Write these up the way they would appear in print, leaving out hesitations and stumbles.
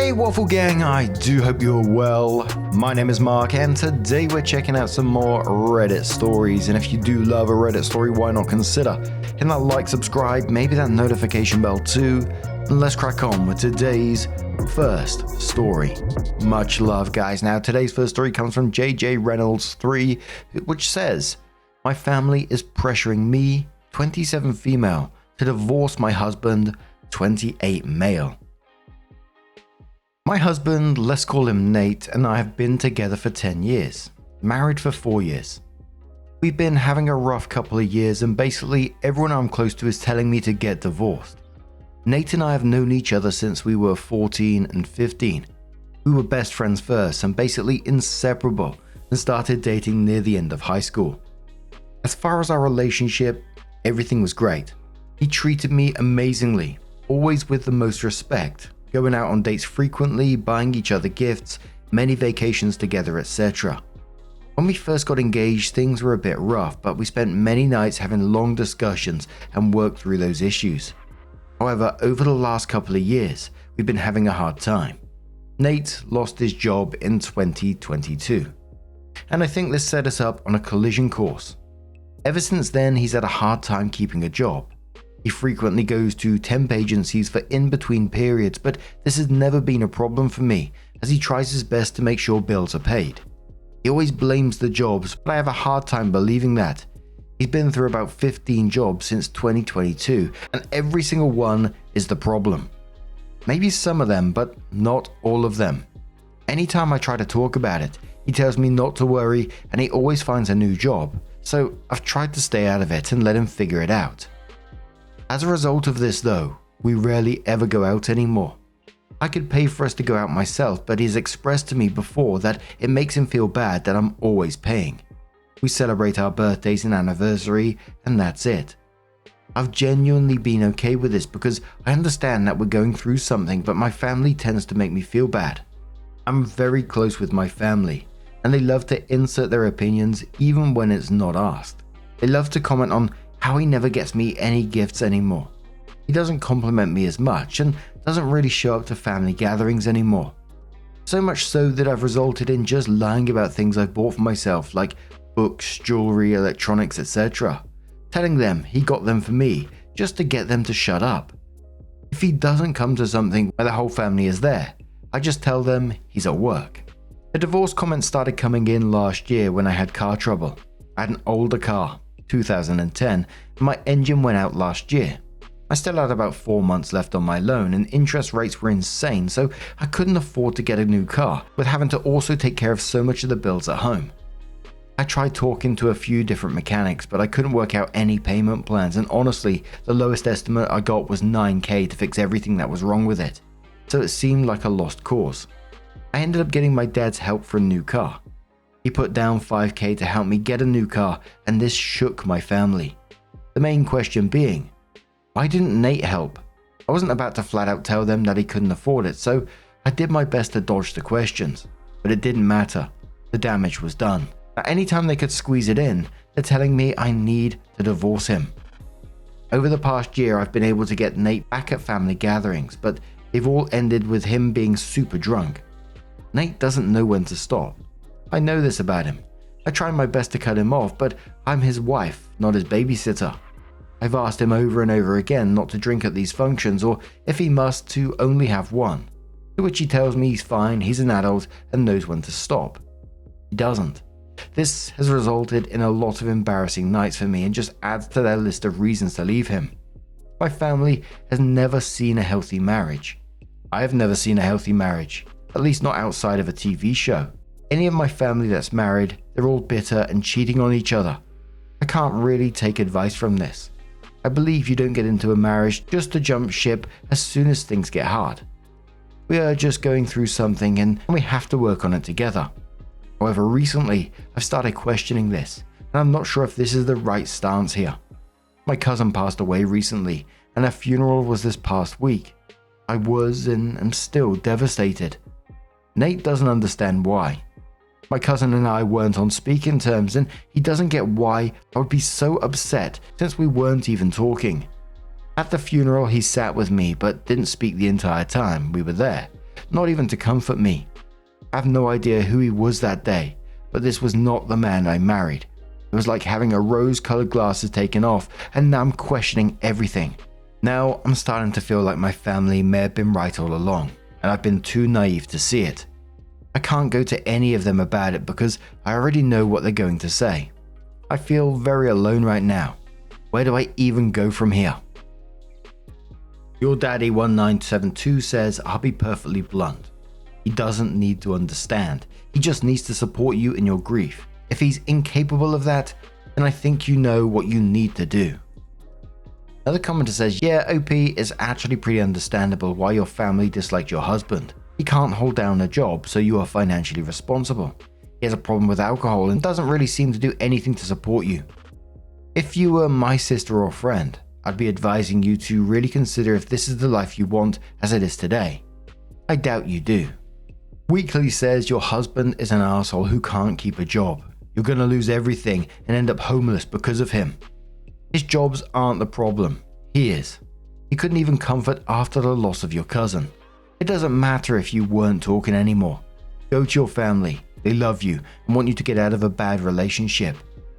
Hey Waffle Gang, I do hope you're well. My name is Mark and today we're checking out some more Reddit stories, and if you do love a Reddit story, why not consider hitting that like, subscribe, maybe that notification bell too, and let's crack on with today's first story. Much love guys. Now today's first story comes from JJ Reynolds 3, which says, my family is pressuring me, 27 female, to divorce my husband, 28 male. My husband, let's call him Nate, and I have been together for 10 years, married for 4 years. We've been having a rough couple of years and basically everyone I'm close to is telling me to get divorced. Nate and I have known each other since we were 14 and 15. We were best friends first and basically inseparable and started dating near the end of high school. As far as our relationship, everything was great. He treated me amazingly, always with the most respect. Going out on dates frequently, buying each other gifts, many vacations together, etc. When we first got engaged, things were a bit rough, but we spent many nights having long discussions and worked through those issues. However, over the last couple of years, we've been having a hard time. Nate lost his job in 2022, and I think this set us up on a collision course. Ever since then, he's had a hard time keeping a job. He frequently goes to temp agencies for in-between periods, but this has never been a problem for me, as he tries his best to make sure bills are paid. He always blames the jobs, but I have a hard time believing that. He's been through about 15 jobs since 2022, and every single one is the problem. Maybe some of them, but not all of them. Anytime I try to talk about it, he tells me not to worry, and he always finds a new job, so I've tried to stay out of it and let him figure it out. As a result of this though, we rarely ever go out anymore. I could pay for us to go out myself, but he's expressed to me before that it makes him feel bad that I'm always paying. We celebrate our birthdays and anniversary, and that's it. I've genuinely been okay with this because I understand that we're going through something, but my family tends to make me feel bad. I'm very close with my family, and they love to insert their opinions even when it's not asked. They love to comment on how he never gets me any gifts anymore. He doesn't compliment me as much and doesn't really show up to family gatherings anymore. So much so that I've resulted in just lying about things I bought for myself like books, jewelry, electronics, etc. Telling them he got them for me just to get them to shut up. If he doesn't come to something where the whole family is there, I just tell them he's at work. The divorce comments started coming in last year when I had car trouble. I had an older car, 2010, and my engine went out last year. I still had about 4 months left on my loan and interest rates were insane, so I couldn't afford to get a new car with having to also take care of so much of the bills at home. I tried talking to a few different mechanics, but I couldn't work out any payment plans, and honestly, the lowest estimate I got was $9,000 to fix everything that was wrong with it, so it seemed like a lost cause. I ended up getting my dad's help for a new car. He put down $5,000 to help me get a new car, and this shook my family. The main question being, why didn't Nate help? I wasn't about to flat out tell them that he couldn't afford it, so I did my best to dodge the questions. But it didn't matter. The damage was done. Now, anytime they could squeeze it in, they're telling me I need to divorce him. Over the past year, I've been able to get Nate back at family gatherings, but they've all ended with him being super drunk. Nate doesn't know when to stop. I know this about him. I try my best to cut him off, but I'm his wife, not his babysitter. I've asked him over and over again not to drink at these functions, or if he must, to only have one. To which he tells me he's fine, he's an adult, and knows when to stop. He doesn't. This has resulted in a lot of embarrassing nights for me and just adds to their list of reasons to leave him. My family has never seen a healthy marriage. I have never seen a healthy marriage, at least not outside of a TV show. Any of my family that's married, they're all bitter and cheating on each other. I can't really take advice from this. I believe you don't get into a marriage just to jump ship as soon as things get hard. We are just going through something and we have to work on it together. However, recently I've started questioning this, and I'm not sure if this is the right stance here. My cousin passed away recently, and her funeral was this past week. I was and am still devastated. Nate doesn't understand why. My cousin and I weren't on speaking terms, and he doesn't get why I would be so upset since we weren't even talking. At the funeral, he sat with me but didn't speak the entire time we were there, not even to comfort me. I have no idea who he was that day, but this was not the man I married. It was like having a rose-colored glasses taken off, and now I'm questioning everything. Now I'm starting to feel like my family may have been right all along, and I've been too naive to see it. I can't go to any of them about it because I already know what they're going to say. I feel very alone right now. Where do I even go from here? Your Daddy 1972 says, I'll be perfectly blunt. He doesn't need to understand. He just needs to support you in your grief. If he's incapable of that, then I think you know what you need to do. Another commenter says, yeah, OP is actually pretty understandable why your family disliked your husband. He can't hold down a job, so you are financially responsible. He has a problem with alcohol and doesn't really seem to do anything to support you. If you were my sister or friend, I'd be advising you to really consider if this is the life you want as it is today. I doubt you do. Weekly says your husband is an asshole who can't keep a job. You're going to lose everything and end up homeless because of him. His jobs aren't the problem. He is. He couldn't even comfort after the loss of your cousin. It doesn't matter if you weren't talking anymore. Go to your family. They love you and want you to get out of a bad relationship.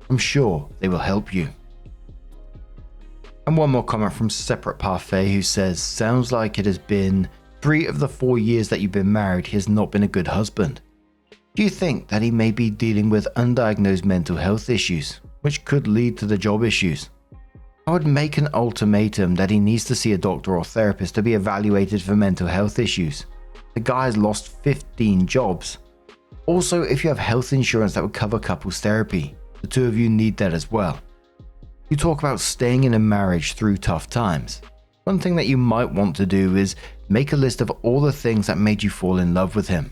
I'm sure they will help you. And one more comment from Separate Parfait who says, sounds like it has been 3 of the 4 years that you've been married, he has not been a good husband. Do you think that he may be dealing with undiagnosed mental health issues, which could lead to the job issues? I would make an ultimatum that he needs to see a doctor or therapist to be evaluated for mental health issues. The guy has lost 15 jobs. Also, if you have health insurance that would cover couples therapy, the two of you need that as well. You talk about staying in a marriage through tough times. One thing that you might want to do is make a list of all the things that made you fall in love with him.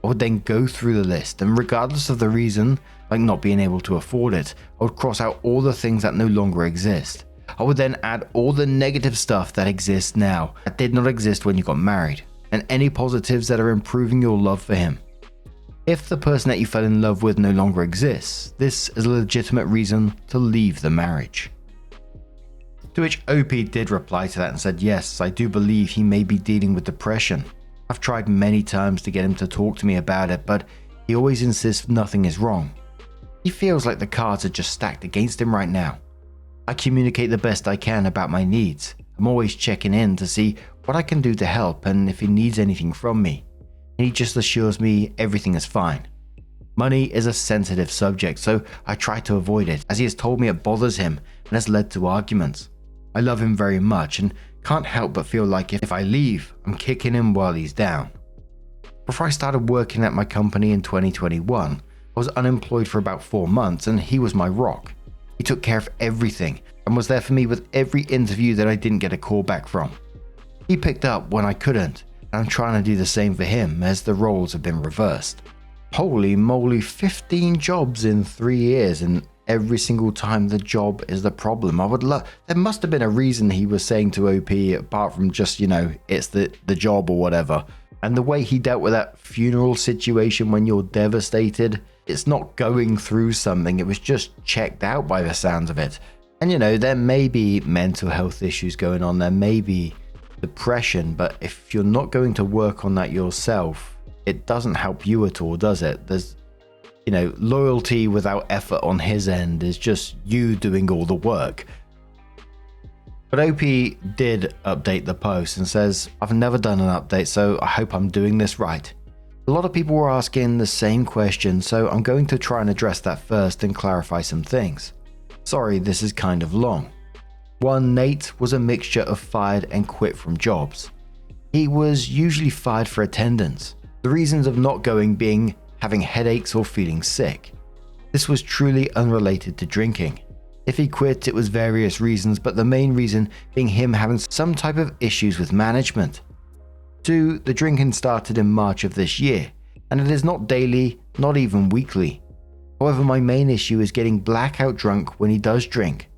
I would then go through the list, and regardless of the reason, like not being able to afford it, I would cross out all the things that no longer exist. I would then add all the negative stuff that exists now that did not exist when you got married, and any positives that are improving your love for him. If the person that you fell in love with no longer exists, this is a legitimate reason to leave the marriage. To which OP did reply to that and said, yes, I do believe he may be dealing with depression. I've tried many times to get him to talk to me about it, but he always insists nothing is wrong. He feels like the cards are just stacked against him right now. I communicate the best I can about my needs. I'm always checking in to see what I can do to help and if he needs anything from me. And he just assures me everything is fine. Money is a sensitive subject, so I try to avoid it, as he has told me it bothers him and has led to arguments. I love him very much and can't help but feel like if I leave, I'm kicking him while he's down. Before I started working at my company in 2021, I was unemployed for about 4 months and he was my rock. He took care of everything and was there for me with every interview that I didn't get a call back from. He picked up when I couldn't, and I'm trying to do the same for him as the roles have been reversed. Holy moly, 15 jobs in 3 years, and every single time the job is the problem. There must have been a reason he was saying to OP apart from just, it's the job or whatever. And the way he dealt with that funeral situation when you're devastated, it's not going through something, it was just checked out by the sounds of it. And there may be mental health issues going on, there may be depression, but if you're not going to work on that yourself, it doesn't help you at all, does it? There's, loyalty without effort on his end is just you doing all the work. But OP did update the post and says, I've never done an update, so I hope I'm doing this right. A lot of people were asking the same question, so I'm going to try and address that first and clarify some things. Sorry, this is kind of long. 1. Nate was a mixture of fired and quit from jobs. He was usually fired for attendance, the reasons of not going being having headaches or feeling sick. This was truly unrelated to drinking. If he quit, it was various reasons, but the main reason being him having some type of issues with management. 2. The drinking started in March of this year, and it is not daily, not even weekly. However, my main issue is getting blackout drunk when he does drink.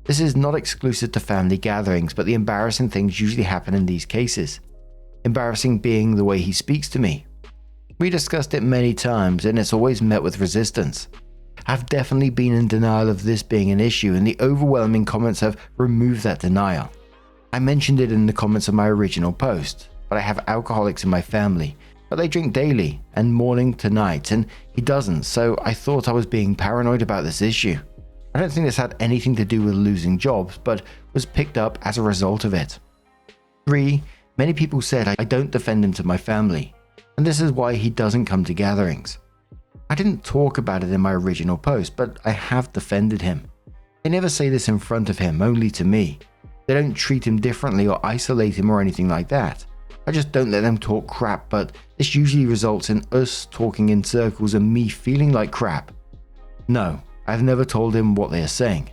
This is not exclusive to family gatherings, but the embarrassing things usually happen in these cases. Embarrassing being the way he speaks to me. We discussed it many times and it's always met with resistance. I've definitely been in denial of this being an issue, and the overwhelming comments have removed that denial. I mentioned it in the comments of my original post, but but I have alcoholics in my family, but they drink daily and morning to night, and he doesn't, so I thought I was being paranoid about this issue. I don't think this had anything to do with losing jobs, but was picked up as a result of it. 3. Many people said I don't defend him to my family, and this is why he doesn't come to gatherings. I didn't talk about it in my original post, but I have defended him. They never say this in front of him, only to me. They don't treat him differently or isolate him or anything like that. I just don't let them talk crap, but this usually results in us talking in circles and me feeling like crap. No, I've never told him what they are saying.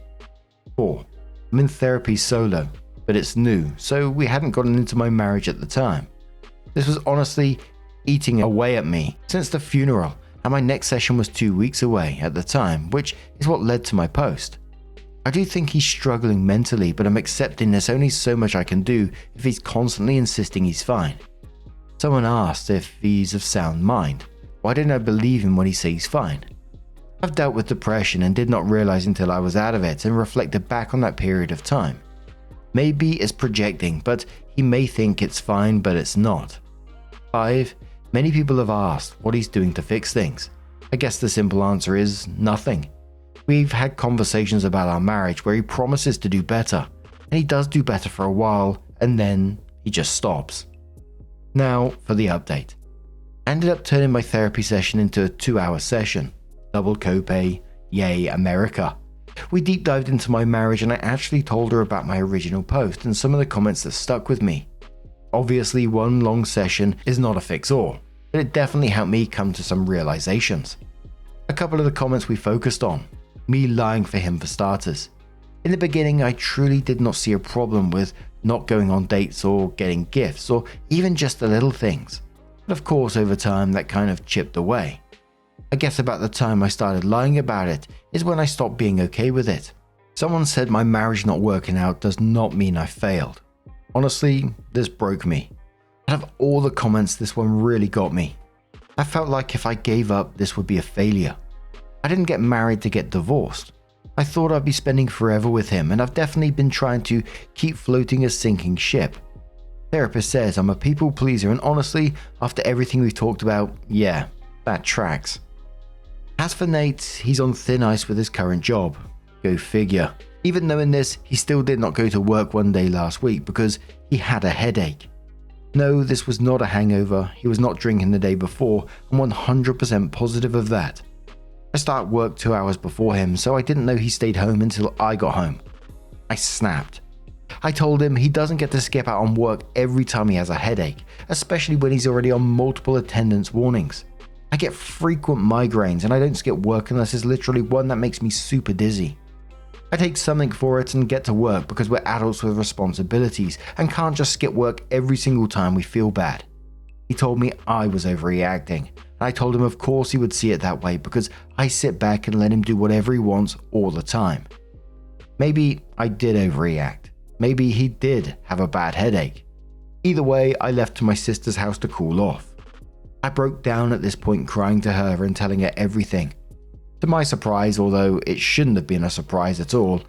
4. I'm in therapy solo, but it's new, so we hadn't gotten into my marriage at the time. This was honestly eating away at me since the funeral, and my next session was 2 weeks away at the time, which is what led to my post. I do think he's struggling mentally, but I'm accepting there's only so much I can do if he's constantly insisting he's fine. Someone asked if he's of sound mind. Why didn't I believe him when he says he's fine? I've dealt with depression and did not realize until I was out of it and reflected back on that period of time. Maybe it's projecting, but he may think it's fine, but it's not. 5. Many people have asked what he's doing to fix things. I guess the simple answer is nothing. We've had conversations about our marriage where he promises to do better, and he does do better for a while, and then he just stops. Now for the update. I ended up turning my therapy session into a 2-hour session. Double copay, yay America. We deep dived into my marriage and I actually told her about my original post and some of the comments that stuck with me. Obviously, one long session is not a fix-all, but it definitely helped me come to some realizations. A couple of the comments we focused on. Me lying for him for starters. In the beginning, I truly did not see a problem with not going on dates or getting gifts or even just the little things. But of course, over time, that kind of chipped away. I guess about the time I started lying about it is when I stopped being okay with it. Someone said my marriage not working out does not mean I failed. Honestly, this broke me. Out of all the comments, this one really got me. I felt like if I gave up, this would be a failure. I didn't get married to get divorced. I thought I'd be spending forever with him, and I've definitely been trying to keep floating a sinking ship. Therapist says I'm a people pleaser, and honestly, after everything we've talked about, yeah, that tracks. As for Nate, he's on thin ice with his current job. Go figure. Even knowing this, he still did not go to work one day last week because he had a headache. No, this was not a hangover, he was not drinking the day before, I'm 100% positive of that. I start work 2 hours before him, so I didn't know he stayed home until I got home. I snapped. I told him he doesn't get to skip out on work every time he has a headache, especially when he's already on multiple attendance warnings. I get frequent migraines and I don't skip work unless it's literally one that makes me super dizzy. I take something for it and get to work because we're adults with responsibilities and can't just skip work every single time we feel bad. He told me I was overreacting. I told him of course he would see it that way because I sit back and let him do whatever he wants all the time. Maybe I did overreact. Maybe he did have a bad headache. Either way, I left to my sister's house to cool off. I broke down at this point crying to her and telling her everything. To my surprise, although it shouldn't have been a surprise at all,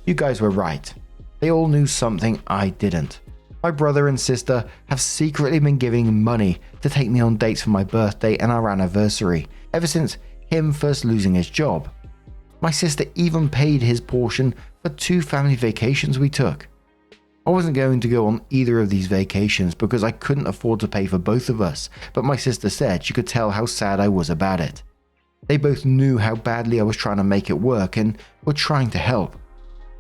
you guys were right. They all knew something I didn't. My brother and sister have secretly been giving money to take me on dates for my birthday and our anniversary, ever since him first losing his job. My sister even paid his portion for 2 family vacations we took. I wasn't going to go on either of these vacations because I couldn't afford to pay for both of us, but my sister said she could tell how sad I was about it. They both knew how badly I was trying to make it work and were trying to help.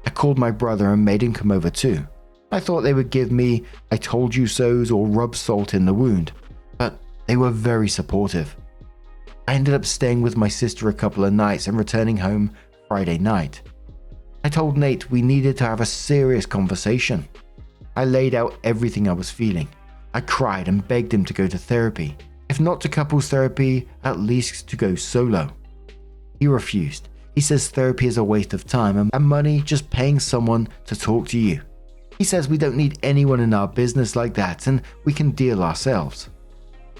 I called my brother and made him come over too. I thought they would give me I told you so's or rub salt in the wound, but they were very supportive. I ended up staying with my sister a couple of nights and returning home Friday night. I told Nate we needed to have a serious conversation. I laid out everything I was feeling. I cried and begged him to go to therapy. If not to couples therapy, at least to go solo. He refused. He says therapy is a waste of time and money just paying someone to talk to you. He says we don't need anyone in our business like that and we can deal ourselves.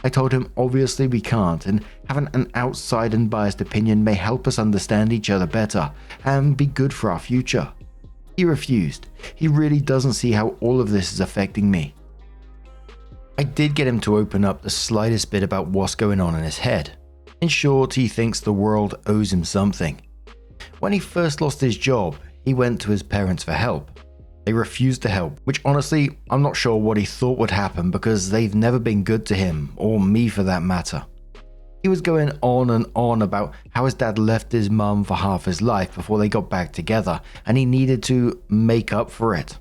I told him obviously we can't, and having an outside and biased opinion may help us understand each other better and be good for our future. He refused. He really doesn't see how all of this is affecting me. I did get him to open up the slightest bit about what's going on in his head. In short, he thinks the world owes him something. When he first lost his job, he went to his parents for help. They refused to help, which honestly, I'm not sure what he thought would happen because they've never been good to him, or me for that matter. He was going on and on about how his dad left his mum for half his life before they got back together, and he needed to make up for it.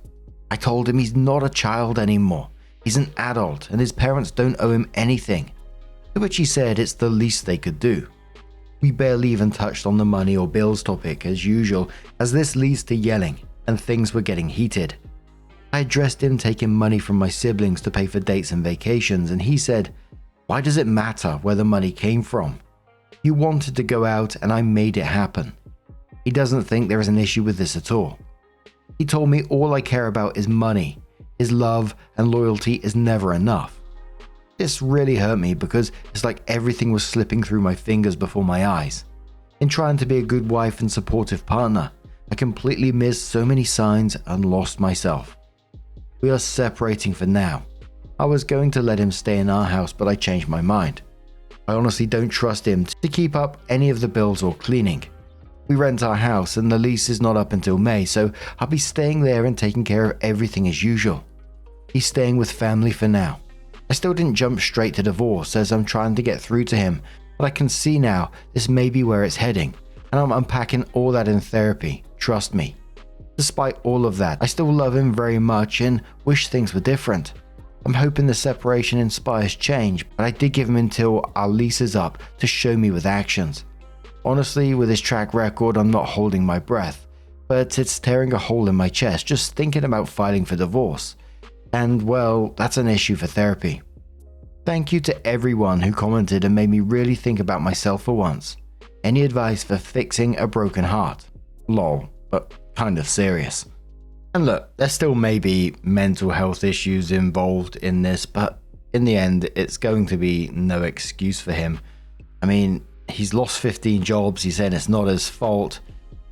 I told him he's not a child anymore. He's an adult, and his parents don't owe him anything. To which he said it's the least they could do. We barely even touched on the money or bills topic as usual, as this leads to yelling, and things were getting heated. I addressed him taking money from my siblings to pay for dates and vacations, and he said, "Why does it matter where the money came from? You wanted to go out and I made it happen." He doesn't think there is an issue with this at all. He told me all I care about is money. His love and loyalty is never enough. This really hurt me because it's like everything was slipping through my fingers before my eyes. In trying to be a good wife and supportive partner, I completely missed so many signs and lost myself. We are separating for now. I was going to let him stay in our house, but I changed my mind. I honestly don't trust him to keep up any of the bills or cleaning. We rent our house and the lease is not up until May, so I'll be staying there and taking care of everything as usual. He's staying with family for now. I still didn't jump straight to divorce as I'm trying to get through to him, but I can see now this may be where it's heading, and I'm unpacking all that in therapy, trust me. Despite all of that, I still love him very much and wish things were different. I'm hoping the separation inspires change, but I did give him until our lease is up to show me with actions. Honestly, with his track record, I'm not holding my breath, but it's tearing a hole in my chest just thinking about filing for divorce. And well, that's an issue for therapy. Thank you to everyone who commented and made me really think about myself for once. Any advice for fixing a broken heart? Lol, but kind of serious. And look, there still may be mental health issues involved in this, but in the end, it's going to be no excuse for him. I mean, he's lost 15 jobs, he's saying it's not his fault.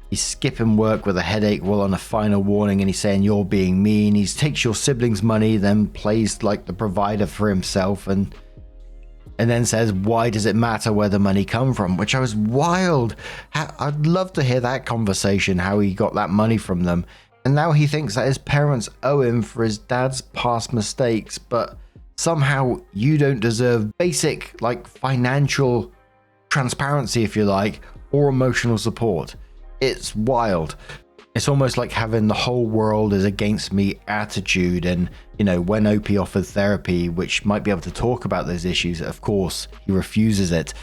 He's skipping work with a headache while on a final warning, and he's saying you're being mean. He takes your siblings' money, then plays like the provider for himself, and then says, "Why does it matter where the money come from?" Which I was wild. I'd love to hear that conversation, how he got that money from them. And now he thinks that his parents owe him for his dad's past mistakes, but somehow you don't deserve basic, like, financial transparency, if you like, or emotional support. It's wild. It's almost like having the whole world is against me attitude. And, you know, when Opie offered therapy, which might be able to talk about those issues, of course, he refuses it.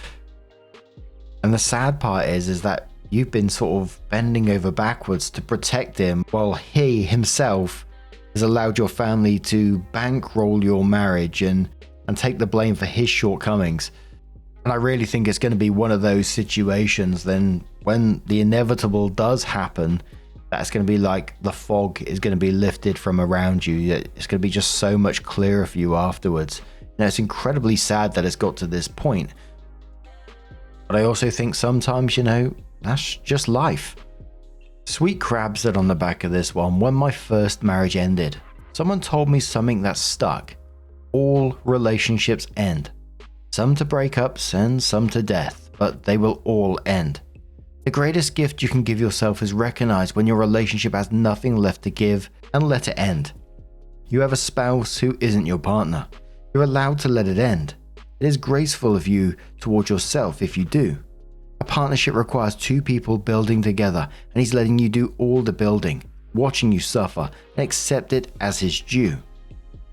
And the sad part is that you've been sort of bending over backwards to protect him while he himself has allowed your family to bankroll your marriage and take the blame for his shortcomings. And I really think it's going to be one of those situations then when the inevitable does happen, that's going to be like the fog is going to be lifted from around you. It's going to be just so much clearer for you afterwards. Now, it's incredibly sad that it's got to this point. But I also think sometimes, you know, that's just life. Sweet Crab said on the back of this one, when my first marriage ended, someone told me something that stuck. All relationships end. Some to breakups and some to death, but they will all end. The greatest gift you can give yourself is recognize when your relationship has nothing left to give and let it end. You have a spouse who isn't your partner. You're allowed to let it end. It is graceful of you towards yourself if you do. A partnership requires two people building together, and he's letting you do all the building, watching you suffer, and accept it as his due.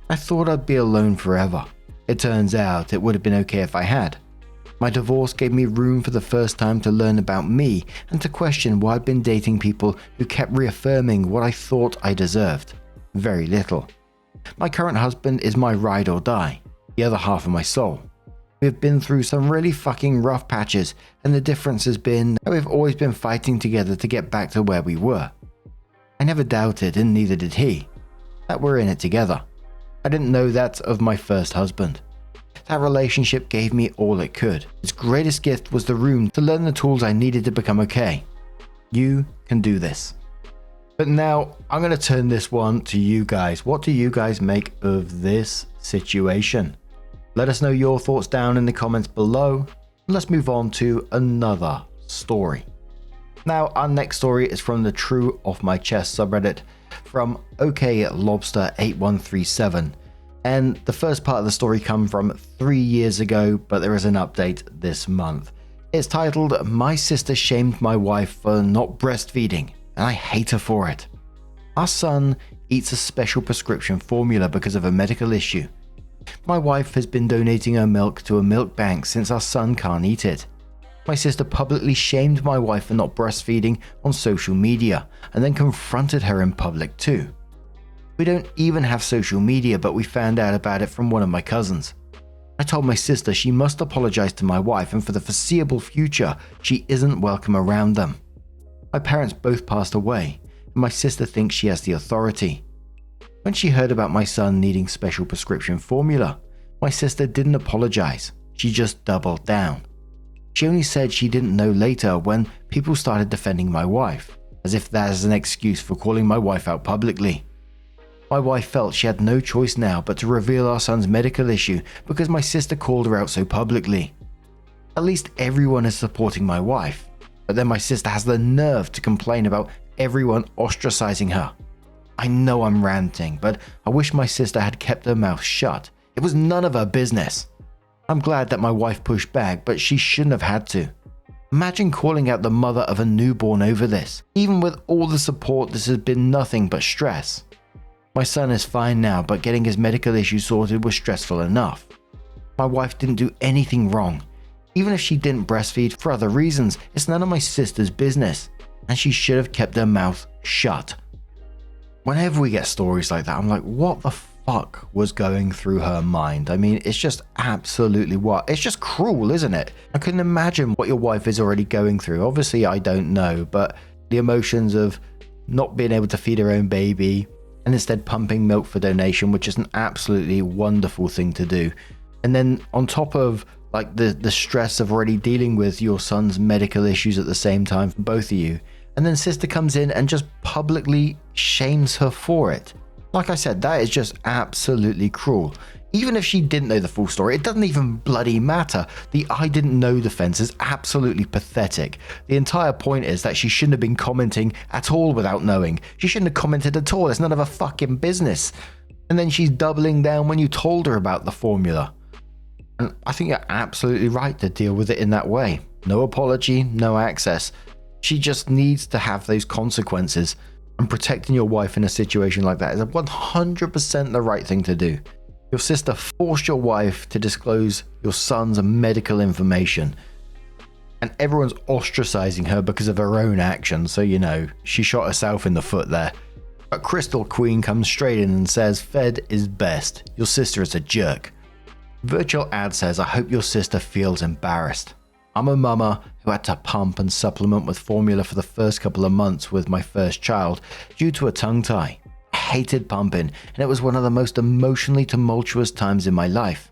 I thought I'd be alone forever. It turns out it would have been okay if I had. My divorce gave me room for the first time to learn about me and to question why I'd been dating people who kept reaffirming what I thought I deserved. Very little. My current husband is my ride or die, the other half of my soul. We have been through some really fucking rough patches, and the difference has been that we've always been fighting together to get back to where we were. I never doubted, and neither did he, that we're in it together. I didn't know that of my first husband. That relationship gave me all it could. Its greatest gift was the room to learn the tools I needed to become okay. You can do this. But now I'm going to turn this one to you guys. What do you guys make of this situation? Let us know your thoughts down in the comments below. Let's move on to another story. Now, our next story is from the True Off My Chest subreddit from OKLobster8137. And the first part of the story comes from 3 years ago, but there is an update this month. It's titled, "My sister shamed my wife for not breastfeeding, and I hate her for it. Our son eats a special prescription formula because of a medical issue. My wife has been donating her milk to a milk bank since our son can't eat it. My sister publicly shamed my wife for not breastfeeding on social media and then confronted her in public too. We don't even have social media, but we found out about it from one of my cousins. I told my sister she must apologize to my wife, and for the foreseeable future, she isn't welcome around them. My parents both passed away, and my sister thinks she has the authority. When she heard about my son needing special prescription formula, my sister didn't apologize. She just doubled down. She only said she didn't know later when people started defending my wife, as if that is an excuse for calling my wife out publicly. My wife felt she had no choice now but to reveal our son's medical issue because my sister called her out so publicly. At least everyone is supporting my wife, but then my sister has the nerve to complain about everyone ostracizing her. I know I'm ranting, but I wish my sister had kept her mouth shut. It was none of her business. I'm glad that my wife pushed back, but she shouldn't have had to. Imagine calling out the mother of a newborn over this. Even with all the support, this has been nothing but stress. My son is fine now, but getting his medical issue sorted was stressful enough. My wife didn't do anything wrong. Even if she didn't breastfeed for other reasons, it's none of my sister's business, and she should have kept her mouth shut." Whenever we get stories like that, I'm like, what the fuck was going through her mind? I mean, it's just absolutely what? It's just cruel, isn't it? I couldn't imagine what your wife is already going through. Obviously, I don't know, but the emotions of not being able to feed her own baby, and instead pumping milk for donation, which is an absolutely wonderful thing to do. And then on top of like the stress of already dealing with your son's medical issues at the same time for both of you, and then sister comes in and just publicly shames her for it. Like I said, that is just absolutely cruel. Even if she didn't know the full story, it doesn't even bloody matter. The "I didn't know" defense is absolutely pathetic. The entire point is that she shouldn't have been commenting at all without knowing. She shouldn't have commented at all. It's none of her fucking business. And then she's doubling down when you told her about the formula. And I think you're absolutely right to deal with it in that way. No apology, no access. She just needs to have those consequences. And protecting your wife in a situation like that is 100% the right thing to do. Your sister forced your wife to disclose your son's medical information, and everyone's ostracizing her because of her own actions, so she shot herself in the foot there. But Crystal Queen comes straight in and says, "Fed is best. Your sister is a jerk." Virtual Ad says, "I hope your sister feels embarrassed. I'm a mama who had to pump and supplement with formula for the first couple of months with my first child due to a tongue tie. I hated pumping, and it was one of the most emotionally tumultuous times in my life.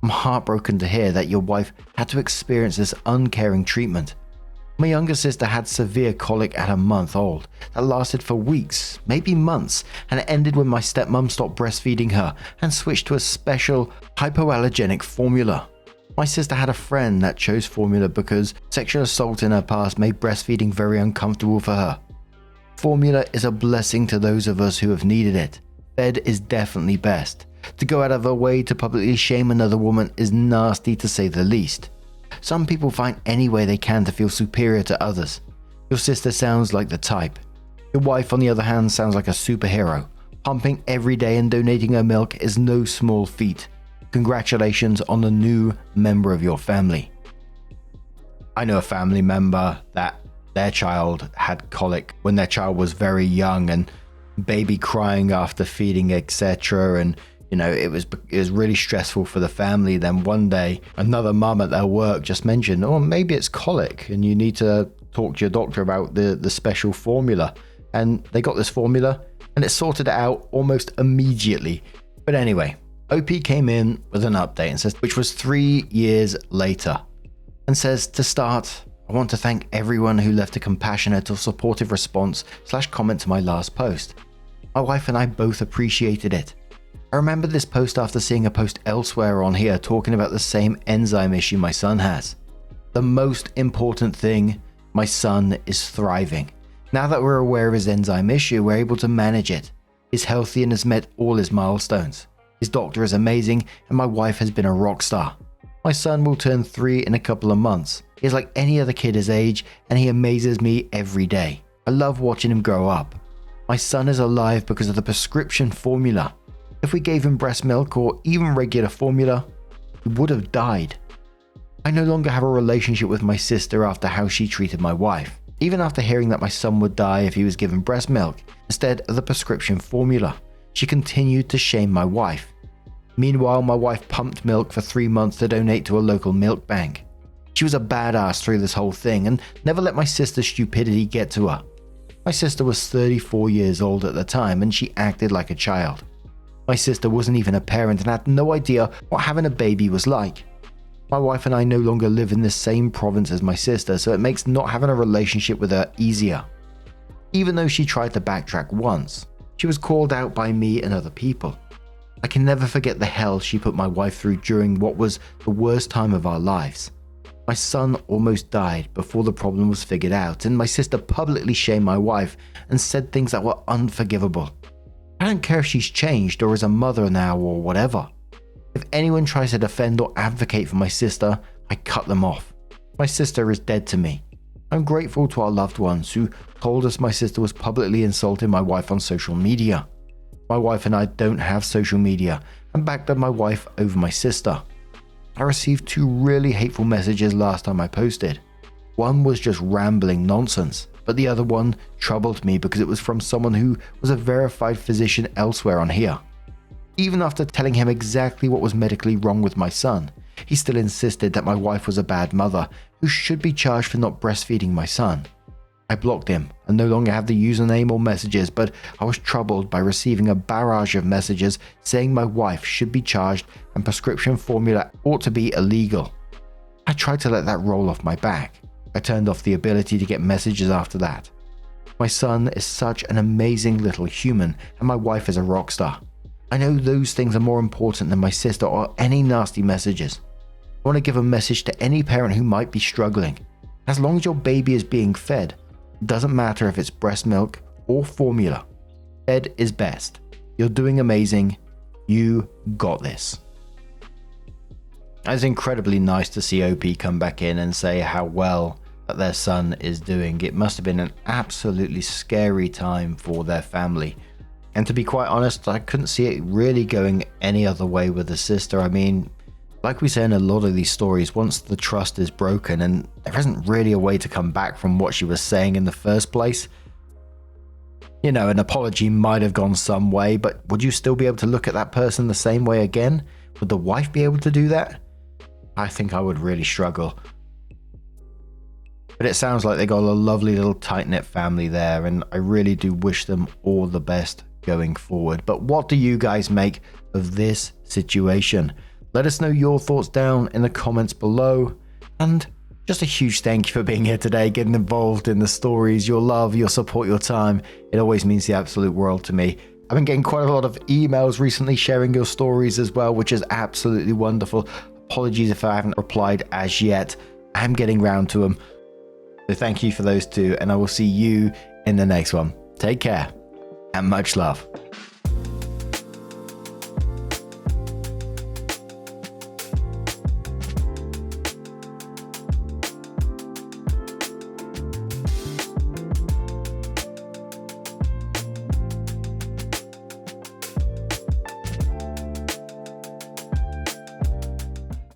I'm heartbroken to hear that your wife had to experience this uncaring treatment. My younger sister had severe colic at a month old that lasted for weeks, maybe months, and it ended when my stepmom stopped breastfeeding her and switched to a special hypoallergenic formula. My sister had a friend that chose formula because sexual assault in her past made breastfeeding very uncomfortable for her. Formula is a blessing to those of us who have needed it. Fed is definitely best. To go out of her way to publicly shame another woman is nasty to say the least. Some people find any way they can to feel superior to others. Your sister sounds like the type. Your wife, on the other hand, sounds like a superhero. Pumping every day and donating her milk is no small feat. Congratulations on the new member of your family." I know a family member that their child had colic when their child was very young, and baby crying after feeding, etc. And it was really stressful for the family. Then one day, another mum at their work just mentioned, "Oh, maybe it's colic, and you need to talk to your doctor about the special formula." And they got this formula, and it sorted it out almost immediately. But anyway, OP came in with an update and says, which was 3 years later, and says, "To start, I want to thank everyone who left a compassionate or supportive response / comment to my last post. My wife and I both appreciated it. I remember this post after seeing a post elsewhere on here talking about the same enzyme issue my son has. The most important thing, my son is thriving. Now that we're aware of his enzyme issue, we're able to manage it. He's healthy and has met all his milestones. His doctor is amazing and my wife has been a rock star. My son will turn 3 in a couple of months. He's like any other kid his age and he amazes me every day. I love watching him grow up. My son is alive because of the prescription formula. If we gave him breast milk or even regular formula, he would have died. I no longer have a relationship with my sister after how she treated my wife, even after hearing that my son would die if he was given breast milk instead of the prescription formula. She continued to shame my wife. Meanwhile, my wife pumped milk for 3 months to donate to a local milk bank. She was a badass through this whole thing and never let my sister's stupidity get to her. My sister was 34 years old at the time and she acted like a child. My sister wasn't even a parent and had no idea what having a baby was like. My wife and I no longer live in the same province as my sister, so it makes not having a relationship with her easier. Even though she tried to backtrack once, she was called out by me and other people. I can never forget the hell she put my wife through during what was the worst time of our lives. My son almost died before the problem was figured out, and my sister publicly shamed my wife and said things that were unforgivable. I don't care if she's changed or is a mother now or whatever. If anyone tries to defend or advocate for my sister, I cut them off. My sister is dead to me. I'm grateful to our loved ones who told us my sister was publicly insulting my wife on social media. My wife and I don't have social media and backed up my wife over my sister. I received 2 really hateful messages last time I posted. One was just rambling nonsense, but the other one troubled me because it was from someone who was a verified physician elsewhere on here. Even after telling him exactly what was medically wrong with my son, he still insisted that my wife was a bad mother who should be charged for not breastfeeding my son. I blocked him and no longer have the username or messages, but I was troubled by receiving a barrage of messages saying my wife should be charged and prescription formula ought to be illegal. I tried to let that roll off my back. I turned off the ability to get messages after that. My son is such an amazing little human and my wife is a rock star. I know those things are more important than my sister or any nasty messages. I want to give a message to any parent who might be struggling. As long as your baby is being fed, it doesn't matter if it's breast milk or formula. Fed is best. You're doing amazing. You got this. It's incredibly nice to see OP come back in and say how well that their son is doing. It must have been an absolutely scary time for their family. And to be quite honest, I couldn't see it really going any other way with the sister. I mean, like we say in a lot of these stories, once the trust is broken and there isn't really a way to come back from what she was saying in the first place, you know, an apology might have gone some way, but would you still be able to look at that person the same way again? Would the wife be able to do that? I think I would really struggle. But it sounds like they got a lovely little tight-knit family there, and I really do wish them all the best going forward. But what do you guys make of this situation? Let us know your thoughts down in the comments below. And just a huge thank you for being here today, getting involved in the stories, your love, your support, your time. It always means the absolute world to me. I've been getting quite a lot of emails recently sharing your stories as well, which is absolutely wonderful. Apologies if I haven't replied as yet. I'm getting round to them. So thank you for those two, and I will see you in the next one. Take care and much love.